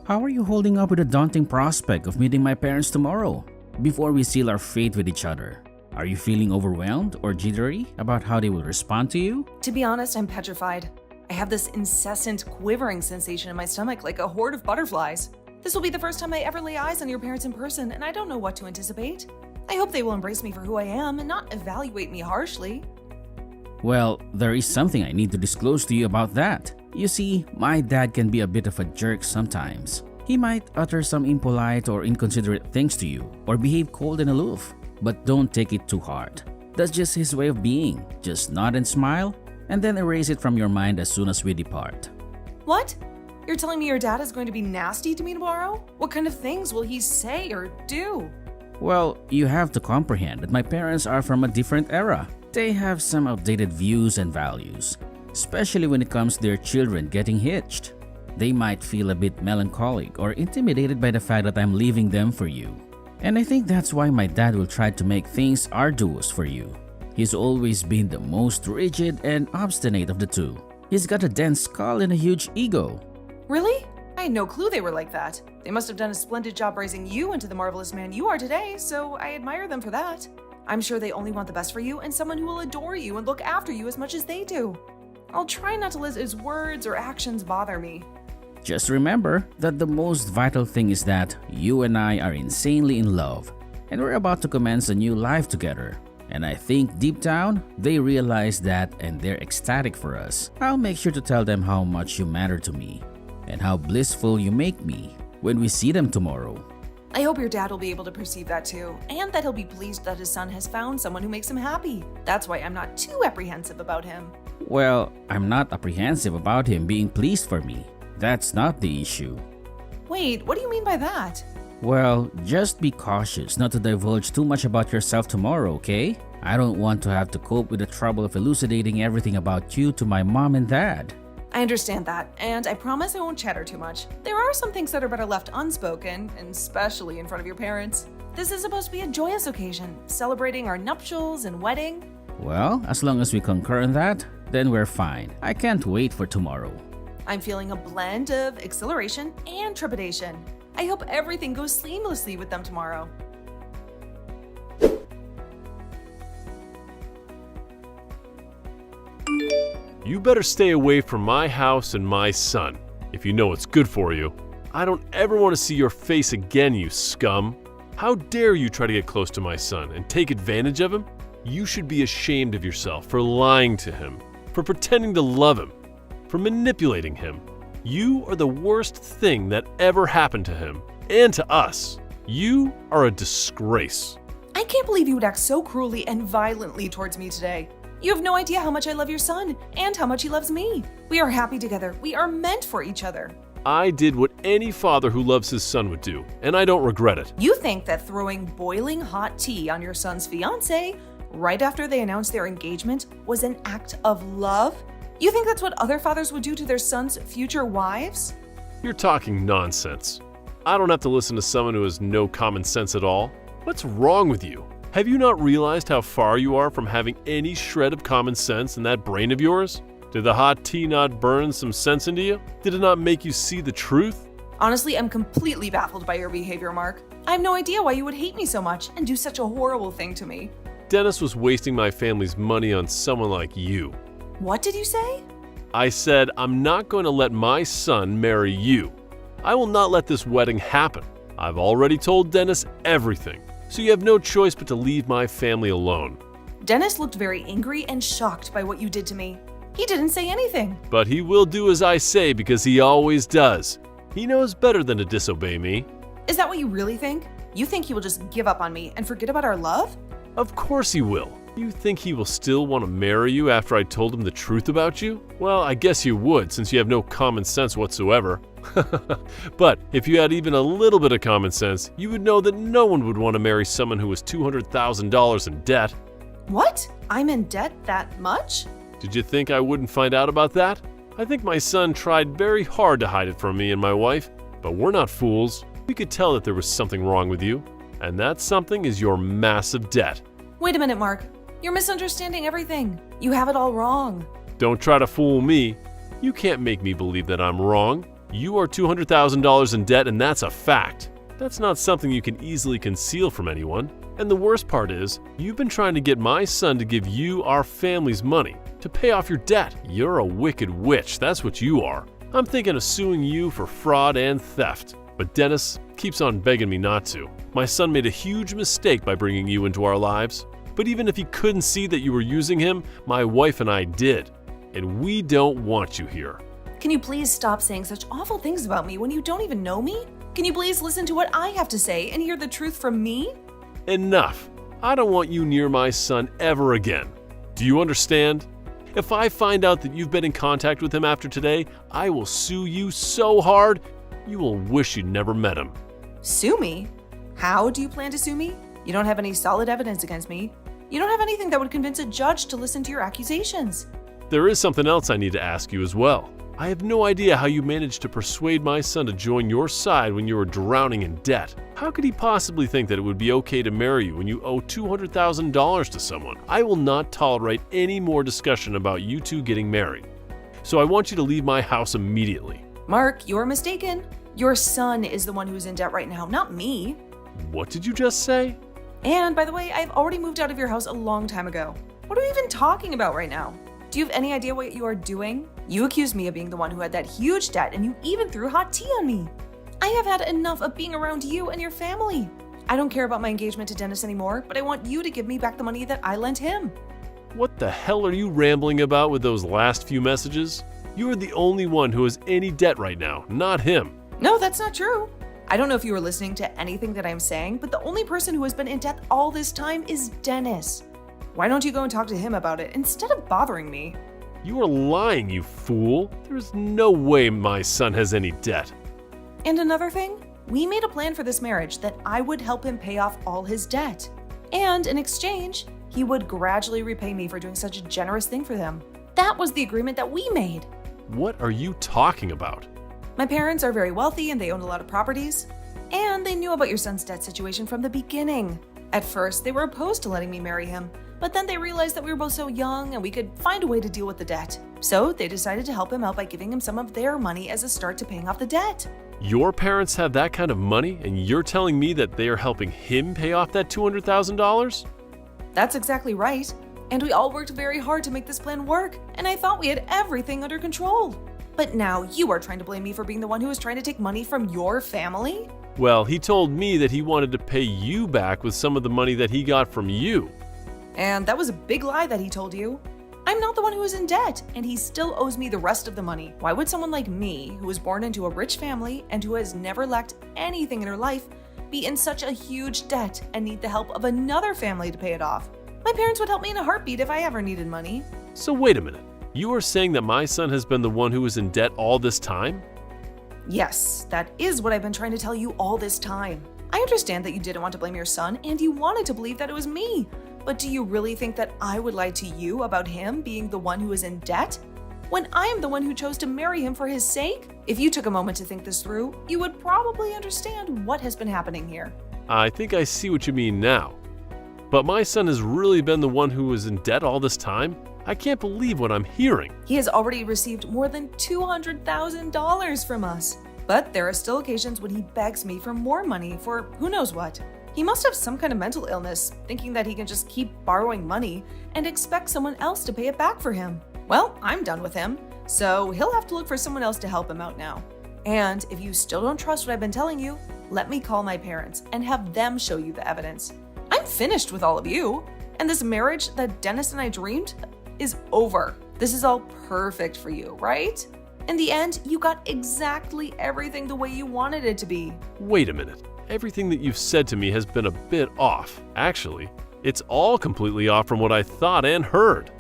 How are you holding up with the daunting prospect of meeting my parents tomorrow, before we seal our fate with each other? Are you feeling overwhelmed or jittery about how they will respond to you? To be honest, I'm petrified. I have this incessant quivering sensation in my stomach like a horde of butterflies. This will be the first time I ever lay eyes on your parents in person, and I don't know what to anticipate. I hope they will embrace me for who I am and not evaluate me harshly. Well, there is something I need to disclose to you about that. You see, my dad can be a bit of a jerk sometimes. He might utter some impolite or inconsiderate things to you, or behave cold and aloof. But don't take it too hard. That's just his way of being. Just nod and smile, and then erase it from your mind as soon as we depart. What? You're telling me your dad is going to be nasty to me tomorrow? What kind of things will he say or do? Well, you have to comprehend that my parents are from a different era. They have some outdated views and values, especially when it comes to their children getting hitched. They might feel a bit melancholic or intimidated by the fact that I'm leaving them for you. And I think that's why my dad will try to make things arduous for you. He's always been the most rigid and obstinate of the two. He's got a dense skull and a huge ego. Really? I had no clue they were like that. They must have done a splendid job raising you into the marvelous man you are today, so I admire them for that. I'm sure they only want the best for you and someone who will adore you and look after you as much as they do. I'll try not to let his words or actions bother me. Just remember that the most vital thing is that you and I are insanely in love, and we're about to commence a new life together. And I think deep down, they realize that and they're ecstatic for us. I'll make sure to tell them how much you matter to me, and how blissful you make me when we see them tomorrow. I hope your dad will be able to perceive that too, and that he'll be pleased that his son has found someone who makes him happy. That's why I'm not too apprehensive about him. Well, I'm not apprehensive about him being pleased for me. That's not the issue. Wait, what do you mean by that? Well, just be cautious not to divulge too much about yourself tomorrow, okay? I don't want to have to cope with the trouble of elucidating everything about you to my mom and dad. I understand that, and I promise I won't chatter too much. There are some things that are better left unspoken, and especially in front of your parents. This is supposed to be a joyous occasion, celebrating our nuptials and wedding. Well, as long as we concur in that, then we're fine. I can't wait for tomorrow. I'm feeling a blend of exhilaration and trepidation. I hope everything goes seamlessly with them tomorrow. You better stay away from my house and my son, if you know what's good for you. I don't ever want to see your face again, you scum. How dare you try to get close to my son and take advantage of him? You should be ashamed of yourself for lying to him, for pretending to love him, for manipulating him. You are the worst thing that ever happened to him and to us. You are a disgrace. I can't believe you would act so cruelly and violently towards me today. You have no idea how much I love your son and how much he loves me. We are happy together. We are meant for each other. I did what any father who loves his son would do, and I don't regret it. You think that throwing boiling hot tea on your son's fiancée right after they announced their engagement was an act of love? You think that's what other fathers would do to their sons' future wives? You're talking nonsense. I don't have to listen to someone who has no common sense at all. What's wrong with you? Have you not realized how far you are from having any shred of common sense in that brain of yours? Did the hot tea not burn some sense into you? Did it not make you see the truth? Honestly, I'm completely baffled by your behavior, Mark. I have no idea why you would hate me so much and do such a horrible thing to me. Dennis was wasting my family's money on someone like you. What did you say? I said I'm not going to let my son marry you. I will not let this wedding happen. I've already told Dennis everything, so you have no choice but to leave my family alone. Dennis looked very angry and shocked by what you did to me. He didn't say anything. But he will do as I say because he always does. He knows better than to disobey me. Is that what you really think? You think he will just give up on me and forget about our love? Of course he will. You think he will still want to marry you after I told him the truth about you? Well, I guess you would, since you have no common sense whatsoever. But if you had even a little bit of common sense, you would know that no one would want to marry someone who was $200,000 in debt. What? I'm in debt that much? Did you think I wouldn't find out about that? I think my son tried very hard to hide it from me and my wife, but we're not fools. We could tell that there was something wrong with you, and that something is your massive debt. Wait a minute, Mark. You're misunderstanding everything. You have it all wrong. Don't try to fool me. You can't make me believe that I'm wrong. You are $200,000 in debt, and that's a fact. That's not something you can easily conceal from anyone. And the worst part is, you've been trying to get my son to give you our family's money to pay off your debt. You're a wicked witch, that's what you are. I'm thinking of suing you for fraud and theft. But Dennis keeps on begging me not to. My son made a huge mistake by bringing you into our lives. But even if he couldn't see that you were using him, my wife and I did. And we don't want you here. Can you please stop saying such awful things about me when you don't even know me? Can you please listen to what I have to say and hear the truth from me? Enough. I don't want you near my son ever again. Do you understand? If I find out that you've been in contact with him after today, I will sue you so hard, you will wish you'd never met him. Sue me? How do you plan to sue me? You don't have any solid evidence against me. You don't have anything that would convince a judge to listen to your accusations. There is something else I need to ask you as well. I have no idea how you managed to persuade my son to join your side when you were drowning in debt. How could he possibly think that it would be okay to marry you when you owe $200,000 to someone? I will not tolerate any more discussion about you two getting married. So I want you to leave my house immediately. Mark, you're mistaken. Your son is the one who is in debt right now, not me. What did you just say? And by the way, I've already moved out of your house a long time ago. What are we even talking about right now? Do you have any idea what you are doing? You accused me of being the one who had that huge debt, and you even threw hot tea on me. I have had enough of being around you and your family. I don't care about my engagement to Dennis anymore, but I want you to give me back the money that I lent him. What the hell are you rambling about with those last few messages? You are the only one who has any debt right now, not him. No, that's not true. I don't know if you were listening to anything that I'm saying, but the only person who has been in debt all this time is Dennis. Why don't you go and talk to him about it instead of bothering me? You are lying, you fool. There's no way my son has any debt. And another thing, we made a plan for this marriage that I would help him pay off all his debt. And in exchange, he would gradually repay me for doing such a generous thing for them. That was the agreement that we made. What are you talking about? My parents are very wealthy and they own a lot of properties. And they knew about your son's debt situation from the beginning. At first, they were opposed to letting me marry him, but then they realized that we were both so young and we could find a way to deal with the debt. So they decided to help him out by giving him some of their money as a start to paying off the debt. Your parents have that kind of money, and you're telling me that they are helping him pay off that $200,000? That's exactly right. And we all worked very hard to make this plan work, and I thought we had everything under control. But now you are trying to blame me for being the one who was trying to take money from your family? Well, he told me that he wanted to pay you back with some of the money that he got from you. And that was a big lie that he told you. I'm not the one who is in debt, and he still owes me the rest of the money. Why would someone like me, who was born into a rich family and who has never lacked anything in her life, be in such a huge debt and need the help of another family to pay it off? My parents would help me in a heartbeat if I ever needed money. So wait a minute. You are saying that my son has been the one who was in debt all this time? Yes, that is what I've been trying to tell you all this time. I understand that you didn't want to blame your son and you wanted to believe that it was me. But do you really think that I would lie to you about him being the one who is in debt? When I am the one who chose to marry him for his sake? If you took a moment to think this through, you would probably understand what has been happening here. I think I see what you mean now. But my son has really been the one who was in debt all this time? I can't believe what I'm hearing. He has already received more than $200,000 from us. But there are still occasions when he begs me for more money for who knows what. He must have some kind of mental illness, thinking that he can just keep borrowing money and expect someone else to pay it back for him. Well, I'm done with him, so he'll have to look for someone else to help him out now. And if you still don't trust what I've been telling you, let me call my parents and have them show you the evidence. I'm finished with all of you, and this marriage that Dennis and I dreamed is over. This is all perfect for you, right? In the end, you got exactly everything the way you wanted it to be. Wait a minute. Everything that you've said to me has been a bit off. Actually, it's all completely off from what I thought and heard.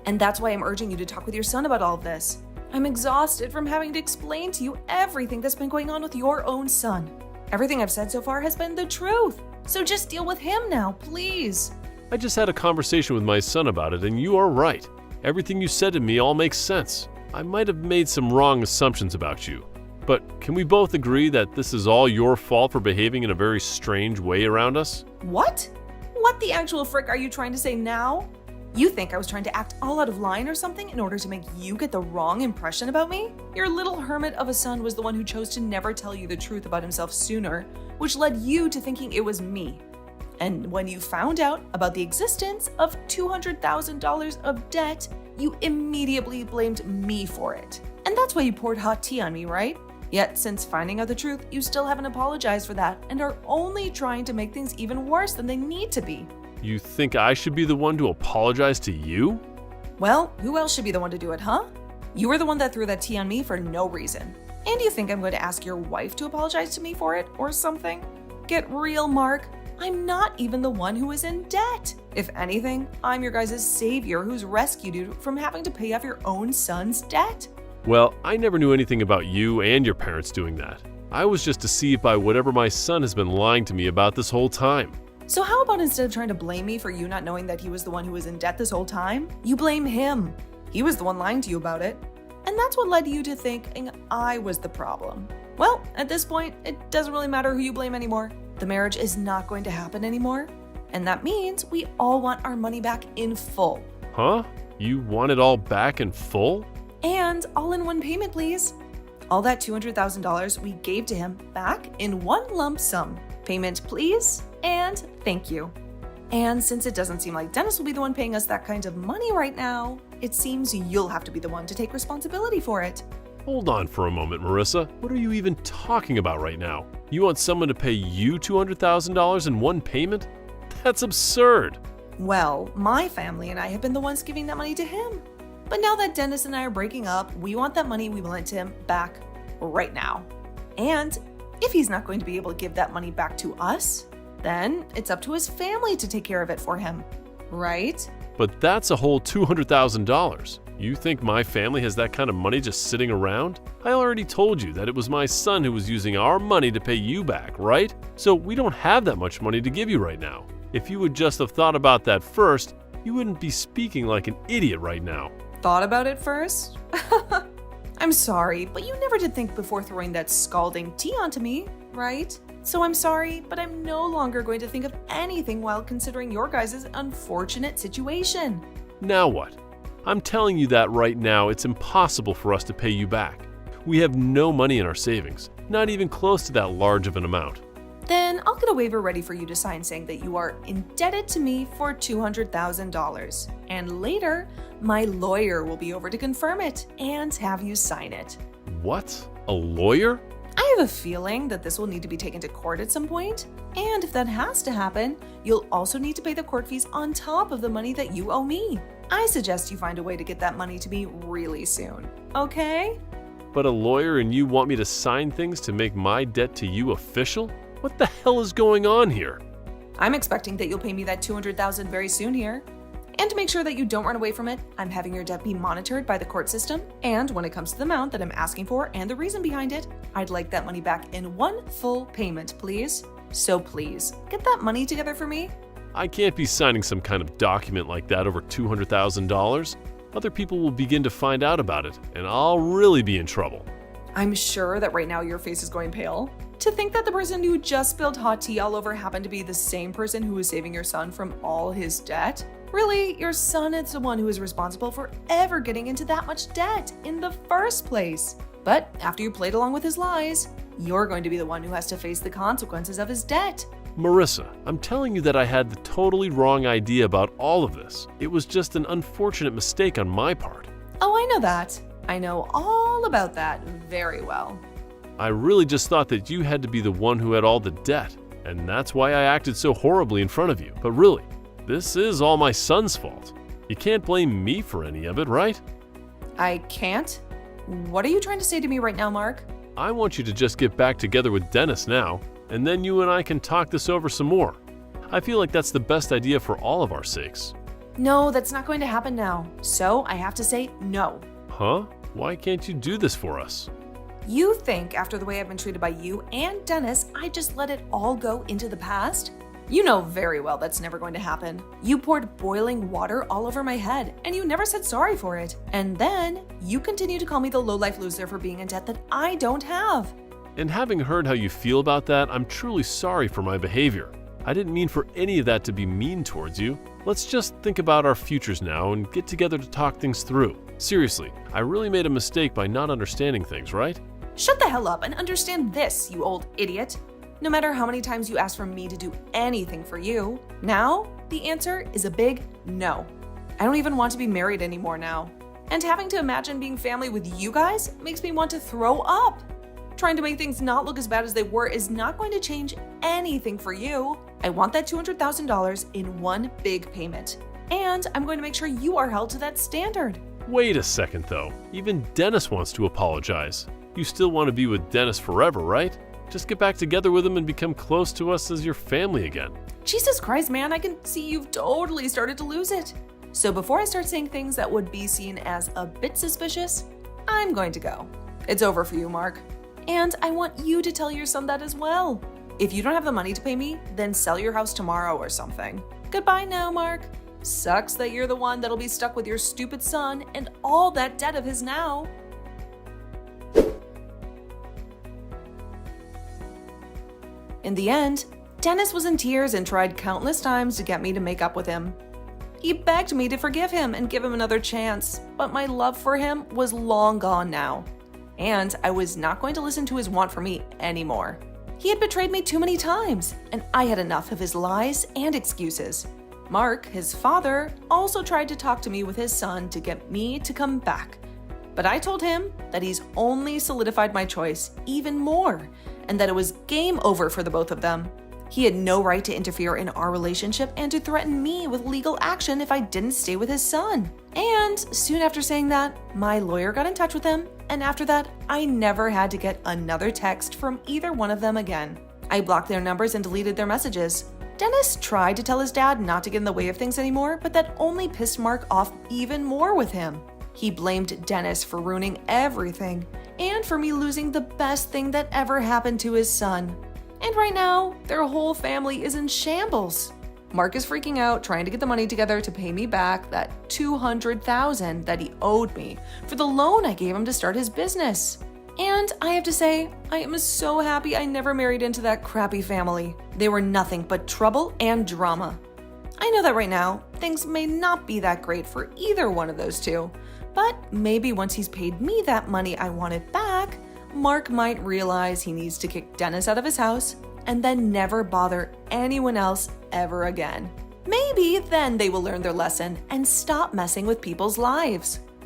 And that's why I'm urging you to talk with your son about all of this. I'm exhausted from having to explain to you everything that's been going on with your own son. Everything I've said so far has been the truth. So just deal with him now, please. I just had a conversation with my son about it, and you are right. Everything you said to me all makes sense. I might have made some wrong assumptions about you. But can we both agree that this is all your fault for behaving in a very strange way around us? What? What the actual frick are you trying to say now? You think I was trying to act all out of line or something in order to make you get the wrong impression about me? Your little hermit of a son was the one who chose to never tell you the truth about himself sooner, which led you to thinking it was me. And when you found out about the existence of $200,000 of debt, you immediately blamed me for it. And that's why you poured hot tea on me, right? Yet, since finding out the truth, you still haven't apologized for that and are only trying to make things even worse than they need to be. You think I should be the one to apologize to you? Well, who else should be the one to do it, huh? You were the one that threw that tea on me for no reason. And you think I'm going to ask your wife to apologize to me for it or something? Get real, Mark. I'm not even the one who is in debt. If anything, I'm your guys' savior who's rescued you from having to pay off your own son's debt. Well, I never knew anything about you and your parents doing that. I was just deceived by whatever my son has been lying to me about this whole time. So how about instead of trying to blame me for you not knowing that he was the one who was in debt this whole time, you blame him. He was the one lying to you about it. And that's what led you to thinking I was the problem. Well, at this point, it doesn't really matter who you blame anymore. The marriage is not going to happen anymore. And that means we all want our money back in full. Huh? You want it all back in full? And all in one payment, please. All that $200,000 we gave to him back in one lump sum. Payment, please, and thank you. And since it doesn't seem like Dennis will be the one paying us that kind of money right now, it seems you'll have to be the one to take responsibility for it. Hold on for a moment, Marissa. What are you even talking about right now? You want someone to pay you $200,000 in one payment? That's absurd. Well, my family and I have been the ones giving that money to him. But now that Dennis and I are breaking up, we want that money we lent to him back right now. And if he's not going to be able to give that money back to us, then it's up to his family to take care of it for him, right? But that's a whole $200,000. You think my family has that kind of money just sitting around? I already told you that it was my son who was using our money to pay you back, right? So we don't have that much money to give you right now. If you would just have thought about that first, you wouldn't be speaking like an idiot right now. Thought about it first? I'm sorry, but you never did think before throwing that scalding tea onto me, right? So I'm sorry, but I'm no longer going to think of anything while considering your guys' unfortunate situation. Now what? I'm telling you that right now it's impossible for us to pay you back. We have no money in our savings, not even close to that large of an amount. Then I'll get a waiver ready for you to sign saying that you are indebted to me for $200,000. And later, my lawyer will be over to confirm it and have you sign it. What? A lawyer? I have a feeling that this will need to be taken to court at some point. And if that has to happen, you'll also need to pay the court fees on top of the money that you owe me. I suggest you find a way to get that money to me really soon, okay? But a lawyer and you want me to sign things to make my debt to you official? What the hell is going on here? I'm expecting that you'll pay me that $200,000 very soon here. And to make sure that you don't run away from it, I'm having your debt be monitored by the court system. And when it comes to the amount that I'm asking for and the reason behind it, I'd like that money back in one full payment, please. So please, get that money together for me. I can't be signing some kind of document like that over $200,000. Other people will begin to find out about it, and I'll really be in trouble. I'm sure that right now your face is going pale. To think that the person who just spilled hot tea all over happened to be the same person who was saving your son from all his debt? Really, your son is the one who is responsible for ever getting into that much debt in the first place. But after you played along with his lies, you're going to be the one who has to face the consequences of his debt. Marissa, I'm telling you that I had the totally wrong idea about all of this. It was just an unfortunate mistake on my part. Oh, I know that. I know all about that very well. I really just thought that you had to be the one who had all the debt, and that's why I acted so horribly in front of you. But really, this is all my son's fault. You can't blame me for any of it, right? I can't? What are you trying to say to me right now, Mark? I want you to just get back together with Dennis now, and then you and I can talk this over some more. I feel like that's the best idea for all of our sakes. No, that's not going to happen now. So I have to say no. Huh? Why can't you do this for us? You think after the way I've been treated by you and Dennis, I just let it all go into the past? You know very well that's never going to happen. You poured boiling water all over my head, and you never said sorry for it. And then you continue to call me the low-life loser for being in debt that I don't have. And having heard how you feel about that, I'm truly sorry for my behavior. I didn't mean for any of that to be mean towards you. Let's just think about our futures now and get together to talk things through. Seriously, I really made a mistake by not understanding things, right? Shut the hell up and understand this, you old idiot. No matter how many times you ask for me to do anything for you, now the answer is a big no. I don't even want to be married anymore now. And having to imagine being family with you guys makes me want to throw up. Trying to make things not look as bad as they were is not going to change anything for you. I want that $200,000 in one big payment. And I'm going to make sure you are held to that standard. Wait a second though, even Dennis wants to apologize. You still want to be with Dennis forever, right? Just get back together with him and become close to us as your family again. Jesus Christ, man, I can see you've totally started to lose it. So before I start saying things that would be seen as a bit suspicious, I'm going to go. It's over for you, Mark. And I want you to tell your son that as well. If you don't have the money to pay me, then sell your house tomorrow or something. Goodbye now, Mark. Sucks that you're the one that'll be stuck with your stupid son and all that debt of his now. In the end, Dennis was in tears and tried countless times to get me to make up with him. He begged me to forgive him and give him another chance, but my love for him was long gone now. And I was not going to listen to his want for me anymore. He had betrayed me too many times, and I had enough of his lies and excuses. Mark, his father, also tried to talk to me with his son to get me to come back. But I told him that he's only solidified my choice even more, and that it was game over for the both of them. He had no right to interfere in our relationship and to threaten me with legal action if I didn't stay with his son. And soon after saying that, my lawyer got in touch with him, and after that, I never had to get another text from either one of them again. I blocked their numbers and deleted their messages. Dennis tried to tell his dad not to get in the way of things anymore, but that only pissed Mark off even more with him. He blamed Dennis for ruining everything, and for me losing the best thing that ever happened to his son. And right now, their whole family is in shambles. Mark is freaking out, trying to get the money together to pay me back that $200,000 that he owed me for the loan I gave him to start his business. And I have to say, I am so happy I never married into that crappy family. They were nothing but trouble and drama. I know that right now, things may not be that great for either one of those two, but maybe once he's paid me that money I wanted back, Mark might realize he needs to kick Dennis out of his house and then never bother anyone else ever again. Maybe then they will learn their lesson and stop messing with people's lives.